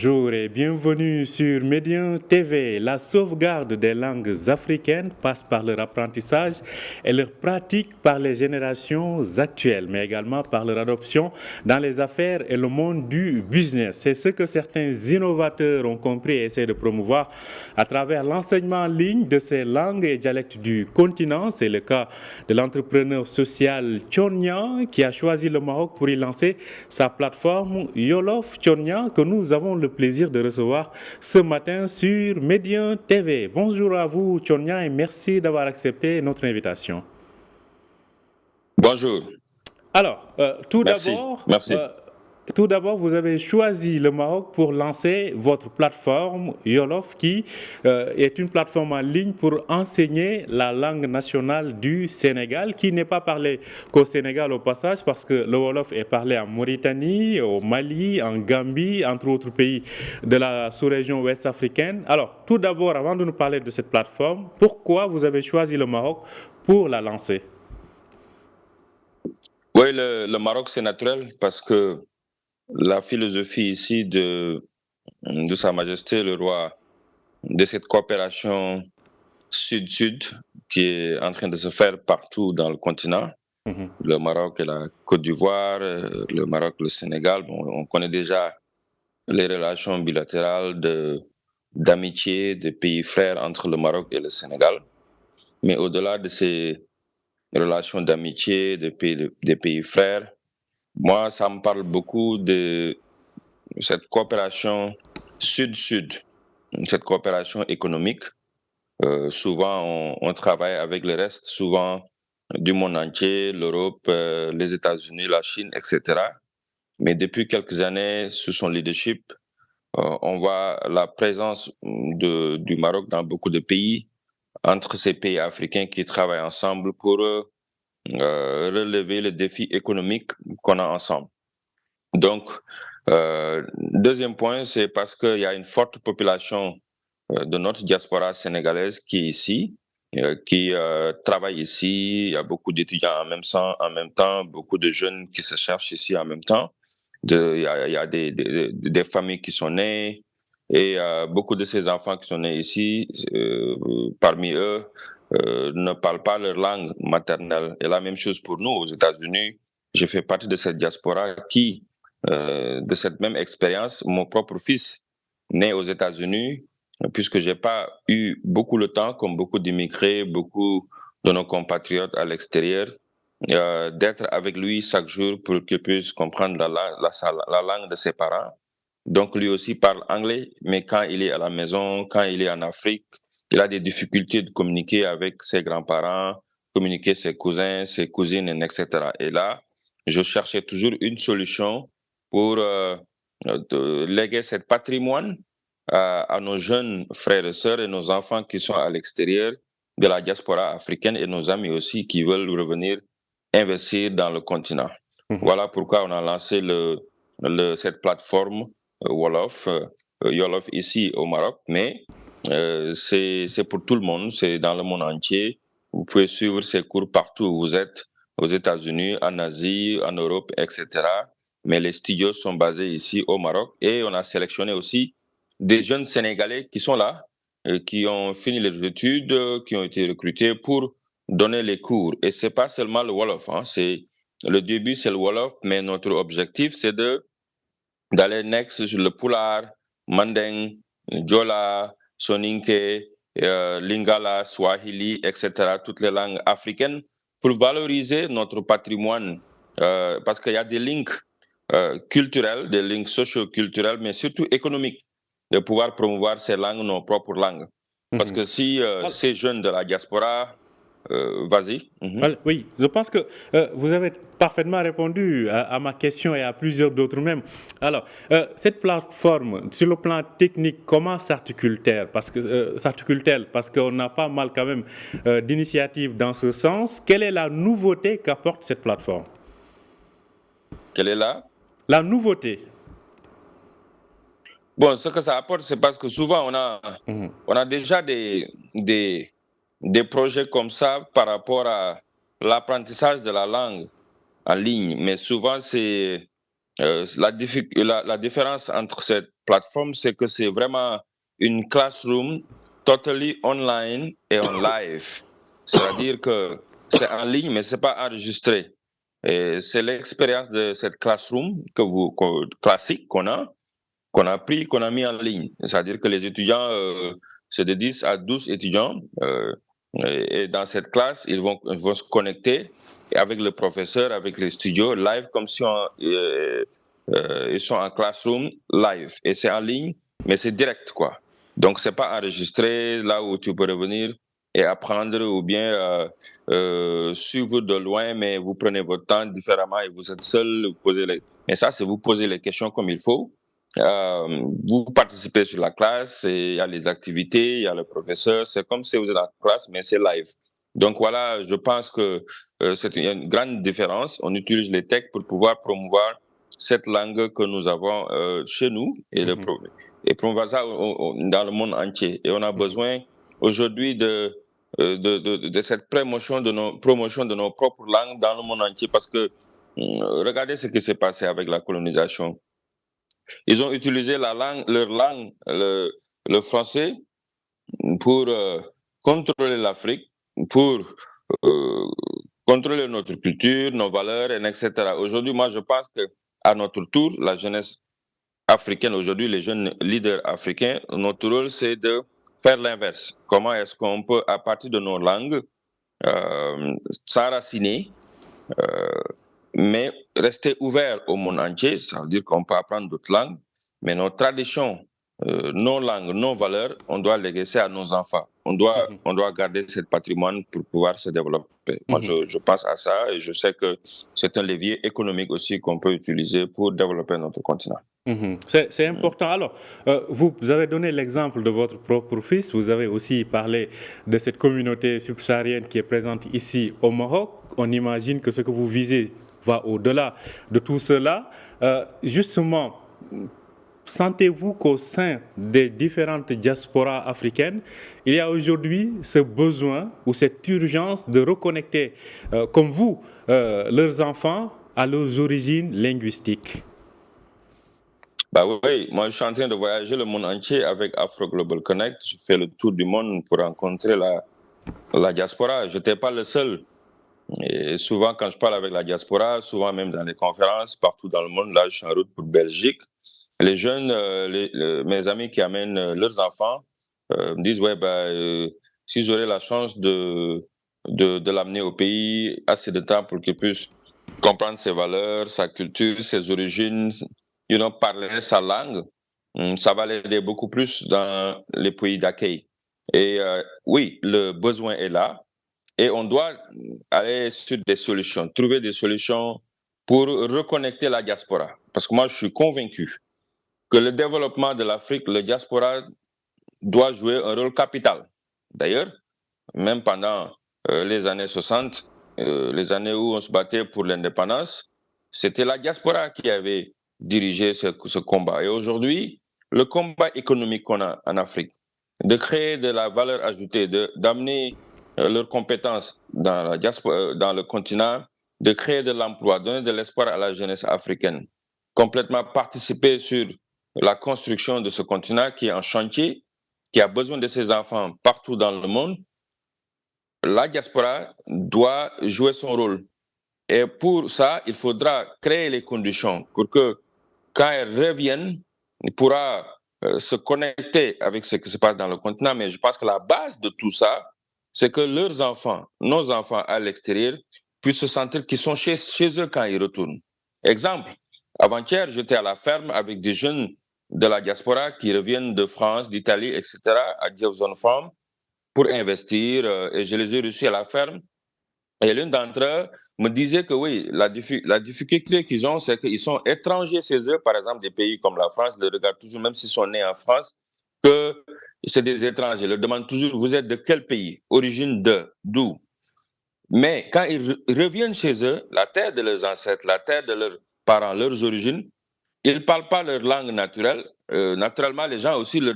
Bonjour et bienvenue sur Médien TV. La sauvegarde des langues africaines passe par leur apprentissage et leur pratique par les générations actuelles, mais également par leur adoption dans les affaires et le monde du business. C'est ce que certains innovateurs ont compris et essaient de promouvoir à travers l'enseignement en ligne de ces langues et dialectes du continent. C'est le cas de l'entrepreneur social Thionia qui a choisi le Maroc pour y lancer sa plateforme Yolof Thionia que nous avons le plaisir de recevoir ce matin sur Médien TV. Bonjour à vous Thionia et merci d'avoir accepté notre invitation. Bonjour. Alors, Merci. Tout d'abord, vous avez choisi le Maroc pour lancer votre plateforme Yolof qui est une plateforme en ligne pour enseigner la langue nationale du Sénégal qui n'est pas parlée qu'au Sénégal au passage parce que le Wolof est parlé en Mauritanie, au Mali, en Gambie, entre autres pays de la sous-région ouest africaine. Alors, tout d'abord, avant de nous parler de cette plateforme, pourquoi vous avez choisi le Maroc pour la lancer? Oui, le Maroc, c'est naturel parce que la philosophie ici de Sa Majesté le roi, de cette coopération sud-sud qui est en train de se faire partout dans le continent, le Maroc et la Côte d'Ivoire, le Maroc, le Sénégal, bon, on connaît déjà les relations bilatérales d'amitié des pays frères entre le Maroc et le Sénégal. Mais au-delà de ces relations d'amitié des pays frères, moi, ça me parle beaucoup de cette coopération sud-sud, cette coopération économique. Souvent, on travaille avec le reste, souvent du monde entier, l'Europe, les États-Unis, la Chine, etc. Mais depuis quelques années, sous son leadership, on voit la présence du Maroc dans beaucoup de pays, entre ces pays africains qui travaillent ensemble pour relever les défis économiques qu'on a ensemble. Donc, deuxième point, c'est parce qu'il y a une forte population de notre diaspora sénégalaise qui est ici, qui travaille ici. Il y a beaucoup d'étudiants en même temps, beaucoup de jeunes qui se cherchent ici en même temps. Il y a des familles qui sont nées et beaucoup de ces enfants qui sont nés ici, parmi eux, ne parlent pas leur langue maternelle. Et la même chose pour nous aux États-Unis. Je fais partie de cette diaspora qui, de cette même expérience, mon propre fils né aux États-Unis, puisque j'ai pas eu beaucoup le temps, comme beaucoup d'immigrés, beaucoup de nos compatriotes à l'extérieur, d'être avec lui chaque jour pour qu'il puisse comprendre la langue de ses parents. Donc lui aussi parle anglais, mais quand il est à la maison, quand il est en Afrique, il a des difficultés de communiquer avec ses grands-parents, communiquer ses cousins, ses cousines, etc. Et là, je cherchais toujours une solution pour léguer ce patrimoine à nos jeunes frères et sœurs et nos enfants qui sont à l'extérieur de la diaspora africaine et nos amis aussi qui veulent revenir investir dans le continent. Voilà pourquoi on a lancé cette plateforme Wolof, Yolof ici au Maroc, mais c'est pour tout le monde, c'est dans le monde entier. Vous pouvez suivre ces cours partout où vous êtes, aux États-Unis, en Asie, en Europe, etc. Mais les studios sont basés ici au Maroc et on a sélectionné aussi des jeunes Sénégalais qui sont là, qui ont fini les études, qui ont été recrutés pour donner les cours. Et c'est pas seulement le Wolof, le début c'est le Wolof, mais notre objectif c'est d'aller next sur le Pulaar, Mandeng, Djola, Soninké, Lingala, Swahili, etc., toutes les langues africaines, pour valoriser notre patrimoine, parce qu'il y a des links culturels, des links socio-culturels, mais surtout économiques, de pouvoir promouvoir ces langues, nos propres langues. Parce que si ces jeunes de la diaspora, vas-y. Oui, je pense que vous avez parfaitement répondu à ma question et à plusieurs d'autres même. Alors, cette plateforme, sur le plan technique, comment s'articule-t-elle? Parce qu'on a pas mal quand même d'initiatives dans ce sens. Quelle est la nouveauté qu'apporte cette plateforme? Quelle est la nouveauté? Bon, ce que ça apporte, c'est parce que souvent on a déjà des projets comme ça par rapport à l'apprentissage de la langue en ligne. Mais souvent, c'est la différence entre cette plateforme, c'est que c'est vraiment une classroom totally online et en live. C'est-à-dire que c'est en ligne, mais c'est pas enregistré. Et c'est l'expérience de cette classroom classique qu'on a pris, qu'on a mis en ligne. C'est-à-dire que les étudiants, c'est de 10 à 12 étudiants, et dans cette classe, ils vont se connecter avec le professeur, avec les studios, live, comme si ils sont en classroom live. Et c'est en ligne, mais c'est direct, quoi. Donc, c'est pas enregistré là où tu peux revenir et apprendre ou bien suivre de loin, mais vous prenez votre temps différemment et vous êtes seul. Mais ça, c'est vous poser les questions comme il faut. Vous participez sur la classe, et il y a les activités, il y a le professeur. C'est comme si vous êtes en classe, mais c'est live. Donc voilà, je pense que c'est une grande différence. On utilise les techs pour pouvoir promouvoir cette langue que nous avons chez nous et promouvoir ça dans le monde entier. Et on a besoin aujourd'hui de cette promotion de nos propres langues dans le monde entier, parce que regardez ce qui s'est passé avec la colonisation. Ils ont utilisé leur langue, le français, pour contrôler l'Afrique, pour euh, contrôler notre culture, nos valeurs, etc. Aujourd'hui, moi, je pense qu'à notre tour, la jeunesse africaine, aujourd'hui, les jeunes leaders africains, notre rôle, c'est de faire l'inverse. Comment est-ce qu'on peut, à partir de nos langues, s'enraciner, mais rester ouvert au monde entier? Ça veut dire qu'on peut apprendre d'autres langues, mais nos traditions, nos langues, nos valeurs, on doit les laisser à nos enfants. On doit garder ce patrimoine pour pouvoir se développer. Moi, je pense à ça et je sais que c'est un levier économique aussi qu'on peut utiliser pour développer notre continent. C'est important. Alors, vous avez donné l'exemple de votre propre fils. Vous avez aussi parlé de cette communauté subsaharienne qui est présente ici au Maroc. On imagine que ce que vous visez va au-delà de tout cela. Justement, sentez-vous qu'au sein des différentes diasporas africaines, il y a aujourd'hui ce besoin ou cette urgence de reconnecter, comme vous, leurs enfants à leurs origines linguistiques? Bah oui, moi je suis en train de voyager le monde entier avec Afro Global Connect. Je fais le tour du monde pour rencontrer la diaspora. Je n'étais pas le seul. Et souvent, quand je parle avec la diaspora, souvent même dans les conférences, partout dans le monde, là je suis en route pour Belgique. Les jeunes, mes amis qui amènent leurs enfants, me disent, ouais, si j'aurais la chance de l'amener au pays, assez de temps pour qu'il puisse comprendre ses valeurs, sa culture, ses origines, parler sa langue, ça va l'aider beaucoup plus dans les pays d'accueil. Et oui, le besoin est là et on doit aller sur des solutions, trouver des solutions pour reconnecter la diaspora. Parce que moi, je suis convaincu que le développement de l'Afrique, la diaspora doit jouer un rôle capital. D'ailleurs, même pendant les années 60, les années où on se battait pour l'indépendance, c'était la diaspora qui avait dirigé ce combat. Et aujourd'hui, le combat économique qu'on a en Afrique, de créer de la valeur ajoutée, d'amener leurs compétences dans la diaspora, dans le continent, de créer de l'emploi, donner de l'espoir à la jeunesse africaine, complètement participer sur la construction de ce continent qui est en chantier, qui a besoin de ses enfants partout dans le monde. La diaspora doit jouer son rôle. Et pour ça, il faudra créer les conditions pour que, quand elle revienne, il pourra se connecter avec ce qui se passe dans le continent. Mais je pense que la base de tout ça, c'est que leurs enfants, nos enfants à l'extérieur, puissent se sentir qu'ils sont chez eux quand ils retournent. Exemple, avant-hier, j'étais à la ferme avec des jeunes de la diaspora qui reviennent de France, d'Italie, etc., à Jefferson Farm, pour investir, et je les ai reçus à la ferme. Et l'une d'entre eux me disait que oui, la difficulté qu'ils ont, c'est qu'ils sont étrangers chez eux, par exemple des pays comme la France, ils les regardent toujours, même s'ils sont nés en France, que c'est des étrangers. Ils leur demandent toujours, vous êtes de quel pays? Origine d'où? Mais quand ils reviennent chez eux, la terre de leurs ancêtres, la terre de leurs parents, leurs origines, ils ne parlent pas leur langue naturelle. Naturellement, les gens aussi le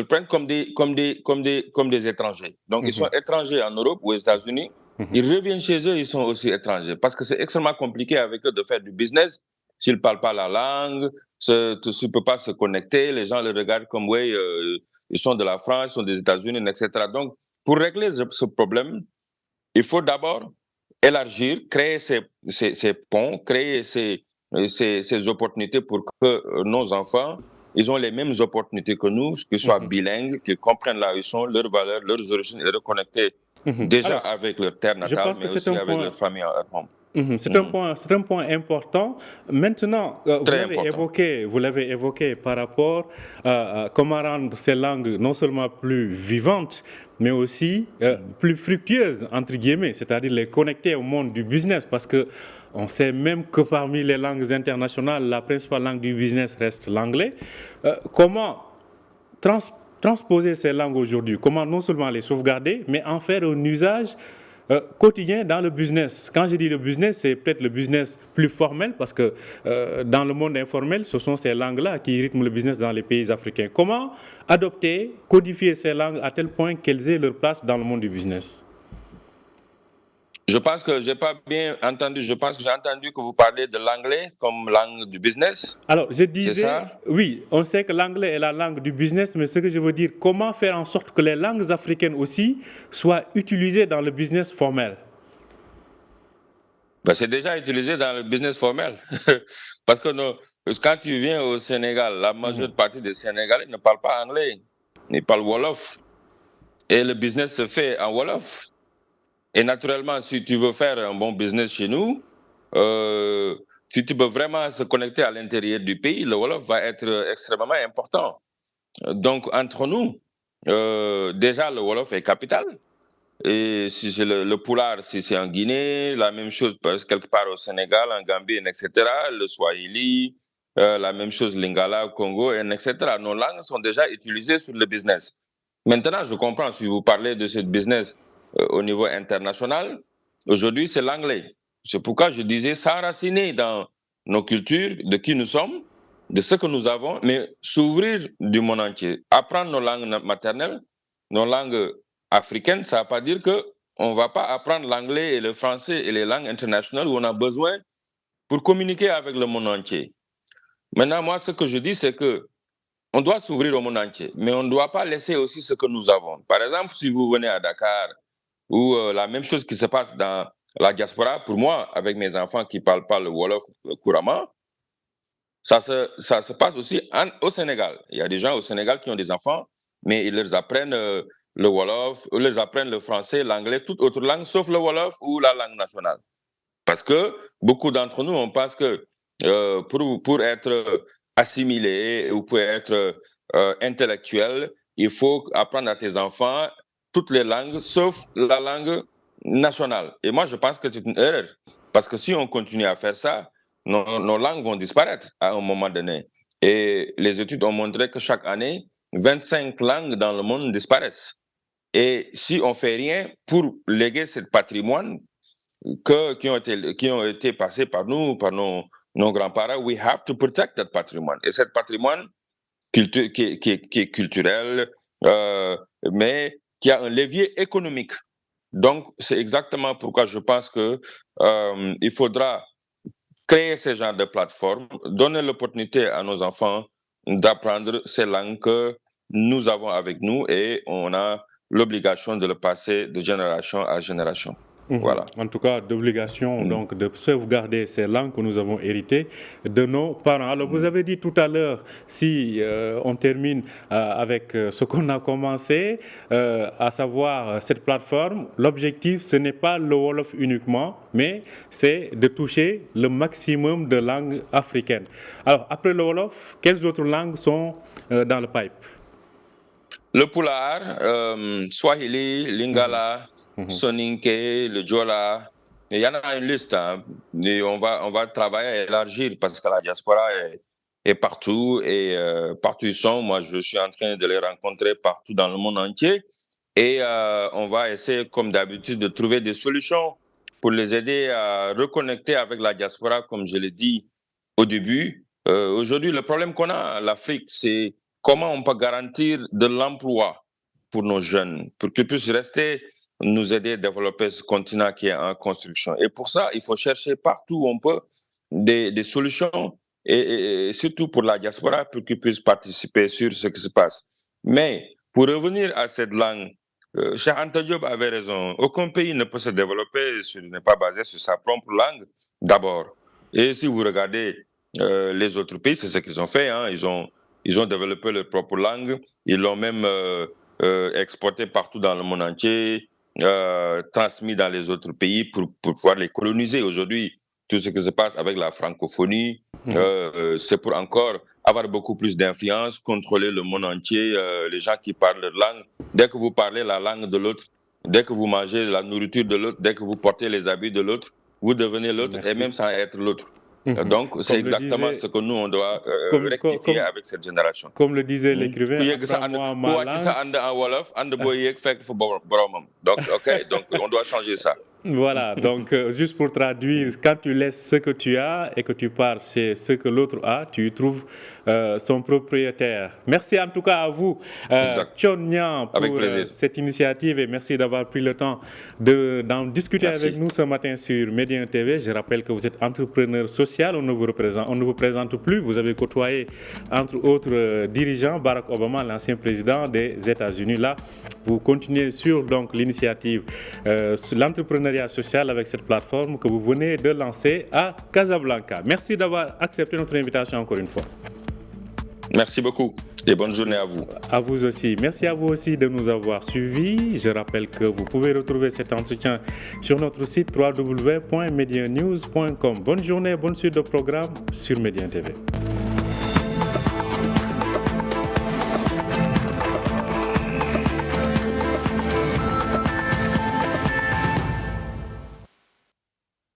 prennent comme des étrangers. Donc, ils sont étrangers en Europe ou aux États-Unis. Ils reviennent chez eux, ils sont aussi étrangers. Parce que c'est extrêmement compliqué avec eux de faire du business. s'ils ne parlent pas la langue, s'ils ne peuvent pas se connecter, les gens les regardent comme, oui, ils sont de la France, ils sont des États-Unis, etc. Donc, pour régler ce problème, il faut d'abord élargir, créer ces ponts, créer ces opportunités pour que nos enfants, ils ont les mêmes opportunités que nous, qu'ils soient bilingues, qu'ils comprennent là où ils sont, leurs valeurs, leurs origines, et reconnecter déjà Alors, avec leur terre je natale, pense que mais c'est aussi un avec point. leur famille à home. C'est un point important. Maintenant, Très important. vous l'avez évoqué par rapport à comment rendre ces langues non seulement plus vivantes, mais aussi plus fructueuses, entre guillemets, c'est-à-dire les connecter au monde du business, parce que on sait même que parmi les langues internationales, la principale langue du business reste l'anglais. Comment transposer ces langues aujourd'hui? Comment non seulement les sauvegarder, mais en faire un usage quotidien dans le business? Quand je dis le business, c'est peut-être le business plus formel, parce que dans le monde informel, ce sont ces langues-là qui rythment le business dans les pays africains. Comment adopter, codifier ces langues à tel point qu'elles aient leur place dans le monde du business? Je pense que je n'ai pas bien entendu. Je pense que j'ai entendu que vous parlez de l'anglais comme langue du business. Alors, je C'est disais, ça? oui, on sait que l'anglais est la langue du business, mais ce que je veux dire, comment faire en sorte que les langues africaines aussi soient utilisées dans le business formel? Ben, c'est déjà utilisé dans le business formel. Parce que quand tu viens au Sénégal, la majeure partie des Sénégalais ne parlent pas anglais. Ils parlent Wolof. Et le business se fait en Wolof. Et naturellement, si tu veux faire un bon business chez nous, si tu veux vraiment se connecter à l'intérieur du pays, le Wolof va être extrêmement important. Donc, entre nous, déjà, le Wolof est capital. Et si c'est le Pulaar, si c'est en Guinée, la même chose quelque part au Sénégal, en Gambie, etc. Le Swahili, la même chose Lingala au Congo, etc. Nos langues sont déjà utilisées sur le business. Maintenant, je comprends si vous parlez de ce business au niveau international. Aujourd'hui, c'est l'anglais. C'est pourquoi je disais s'enraciner dans nos cultures, de qui nous sommes, de ce que nous avons, mais s'ouvrir du monde entier. Apprendre nos langues maternelles, nos langues africaines, ça ne veut pas dire qu'on ne va pas apprendre l'anglais et le français et les langues internationales où on a besoin pour communiquer avec le monde entier. Maintenant, moi, ce que je dis, c'est que on doit s'ouvrir au monde entier, mais on ne doit pas laisser aussi ce que nous avons. Par exemple, si vous venez à Dakar, ou la même chose qui se passe dans la diaspora, pour moi, avec mes enfants qui ne parlent pas le Wolof couramment, ça se passe aussi au Sénégal. Il y a des gens au Sénégal qui ont des enfants, mais ils leur apprennent le Wolof, ils leur apprennent le français, l'anglais, toute autre langue, sauf le Wolof ou la langue nationale. Parce que beaucoup d'entre nous, on pense que pour être assimilé ou pour être intellectuel, il faut apprendre à tes enfants toutes les langues, sauf la langue nationale. Et moi, je pense que c'est une erreur. Parce que si on continue à faire ça, nos langues vont disparaître à un moment donné. Et les études ont montré que chaque année, 25 langues dans le monde disparaissent. Et si on ne fait rien pour léguer ce patrimoine qui ont été passés par nous, par nos grands-parents, we have to protect that patrimoine. Et ce patrimoine qui est culturel, mais qui a un levier économique. Donc, c'est exactement pourquoi je pense qu'il faudra créer ce genre de plateforme, donner l'opportunité à nos enfants d'apprendre ces langues que nous avons avec nous et on a l'obligation de le passer de génération à génération. Voilà. En tout cas, d'obligation donc de sauvegarder ces langues que nous avons héritées de nos parents. Alors, vous avez dit tout à l'heure, si on termine avec ce qu'on a commencé, à savoir cette plateforme, l'objectif, ce n'est pas le Wolof uniquement, mais c'est de toucher le maximum de langues africaines. Alors, après le Wolof, quelles autres langues sont dans le pipe? Le Pulaar, Swahili, Lingala, Soninké, le Djola. Il y en a une liste. Hein. Et on va travailler à élargir parce que la diaspora est partout. Et partout où ils sont, moi, je suis en train de les rencontrer partout dans le monde entier. Et on va essayer, comme d'habitude, de trouver des solutions pour les aider à reconnecter avec la diaspora, comme je l'ai dit au début. Aujourd'hui, le problème qu'on a, l'Afrique, c'est comment on peut garantir de l'emploi pour nos jeunes, pour qu'ils puissent rester, nous aider à développer ce continent qui est en construction. Et pour ça, il faut chercher partout où on peut des solutions et surtout pour la diaspora pour qu'ils puissent participer sur ce qui se passe. Mais pour revenir à cette langue, Cheikh Anta Diop avait raison. Aucun pays ne peut se développer n'est pas basé sur sa propre langue d'abord. Et si vous regardez les autres pays, c'est ce qu'ils ont fait. Hein. Ils ont développé leur propre langue. Ils l'ont même exporté partout dans le monde entier, transmis dans les autres pays pour pouvoir les coloniser. Aujourd'hui, tout ce qui se passe avec la francophonie, c'est pour encore avoir beaucoup plus d'influence, contrôler le monde entier, les gens qui parlent leur langue. Dès que vous parlez la langue de l'autre, dès que vous mangez la nourriture de l'autre, dès que vous portez les habits de l'autre, vous devenez l'autre et même sans être l'autre. Donc, c'est exactement ce que nous, on doit rectifier avec cette génération. Comme le disait l'écrivain, donc, on doit changer ça. Voilà, donc juste pour traduire, quand tu laisses ce que tu as et que tu pars chez ce que l'autre a, tu trouves son propriétaire. Merci en tout cas à vous, Thione Niang, pour cette initiative et merci d'avoir pris le temps d'en discuter avec nous ce matin sur Médien TV. Je rappelle que vous êtes entrepreneur social, on ne vous présente plus. Vous avez côtoyé, entre autres dirigeants, Barack Obama, l'ancien président des États-Unis. Là, vous continuez sur donc l'initiative sur l'entrepreneuriat social avec cette plateforme que vous venez de lancer à Casablanca. Merci d'avoir accepté notre invitation encore une fois. Merci beaucoup et bonne journée à vous. À vous aussi. Merci à vous aussi de nous avoir suivis. Je rappelle que vous pouvez retrouver cet entretien sur notre site www.medianews.com. Bonne journée, bonne suite de programme sur Médien TV.